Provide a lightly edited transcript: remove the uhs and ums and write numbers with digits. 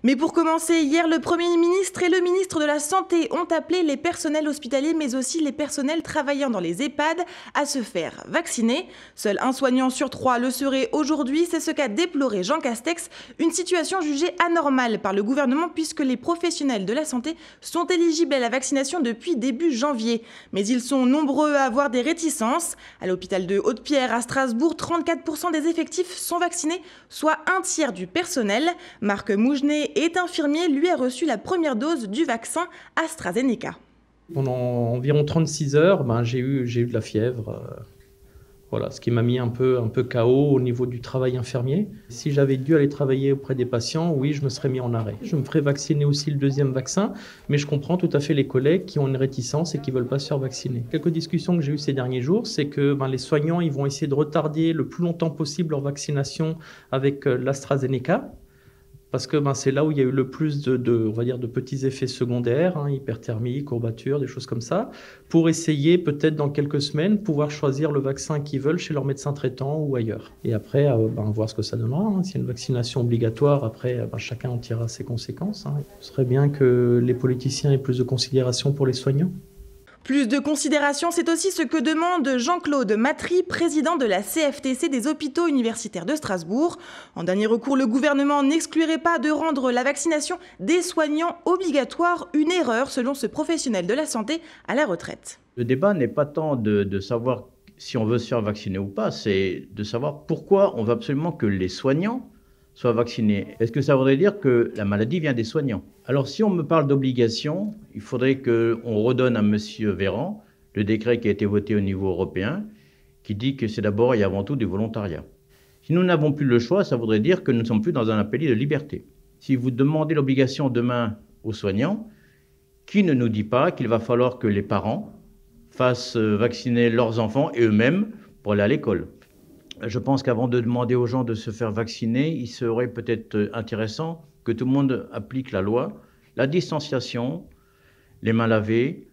Mais pour commencer, hier, le Premier ministre et le ministre de la Santé ont appelé les personnels hospitaliers, mais aussi les personnels travaillant dans les EHPAD, à se faire vacciner. Seul un soignant sur 3 le serait aujourd'hui, c'est ce qu'a déploré Jean Castex, une situation jugée anormale par le gouvernement puisque les professionnels de la santé sont éligibles à la vaccination depuis début janvier. Mais ils sont nombreux à avoir des réticences. À l'hôpital de Haute-Pierre à Strasbourg, 34% des effectifs sont vaccinés, soit un tiers du personnel. Marc Mougenet est infirmier, lui a reçu la première dose du vaccin AstraZeneca. Pendant environ 36 heures, j'ai eu de la fièvre. Voilà, ce qui m'a mis un peu KO au niveau du travail infirmier. Si j'avais dû aller travailler auprès des patients, oui, je me serais mis en arrêt. Je me ferais vacciner aussi le deuxième vaccin, mais je comprends tout à fait les collègues qui ont une réticence et qui ne veulent pas se faire vacciner. Quelques discussions que j'ai eues ces derniers jours, c'est que les soignants ils vont essayer de retarder le plus longtemps possible leur vaccination avec l'AstraZeneca. Parce que c'est là où il y a eu le plus on va dire de petits effets secondaires, hyperthermie, courbature, des choses comme ça, pour essayer peut-être dans quelques semaines pouvoir choisir le vaccin qu'ils veulent chez leur médecin traitant ou ailleurs. Et après, voir ce que ça donnera. S'il y a une vaccination obligatoire, après, chacun en tirera ses conséquences. Ce serait bien que les politiciens aient plus de considération pour les soignants. Plus de considération, c'est aussi ce que demande Jean-Claude Matry, président de la CFTC des hôpitaux universitaires de Strasbourg. En dernier recours, le gouvernement n'exclurait pas de rendre la vaccination des soignants obligatoire, une erreur selon ce professionnel de la santé à la retraite. Le débat n'est pas tant de savoir si on veut se faire vacciner ou pas, c'est de savoir pourquoi on veut absolument que les soignants soient vaccinés. Est-ce que ça voudrait dire que la maladie vient des soignants? Alors si on me parle d'obligation, il faudrait qu'on redonne à M. Véran le décret qui a été voté au niveau européen, qui dit que c'est d'abord et avant tout du volontariat. Si nous n'avons plus le choix, ça voudrait dire que nous ne sommes plus dans un pays de liberté. Si vous demandez l'obligation demain aux soignants, qui ne nous dit pas qu'il va falloir que les parents fassent vacciner leurs enfants et eux-mêmes pour aller à l'école? Je pense qu'avant de demander aux gens de se faire vacciner, il serait peut-être intéressant que tout le monde applique la loi, la distanciation, les mains lavées,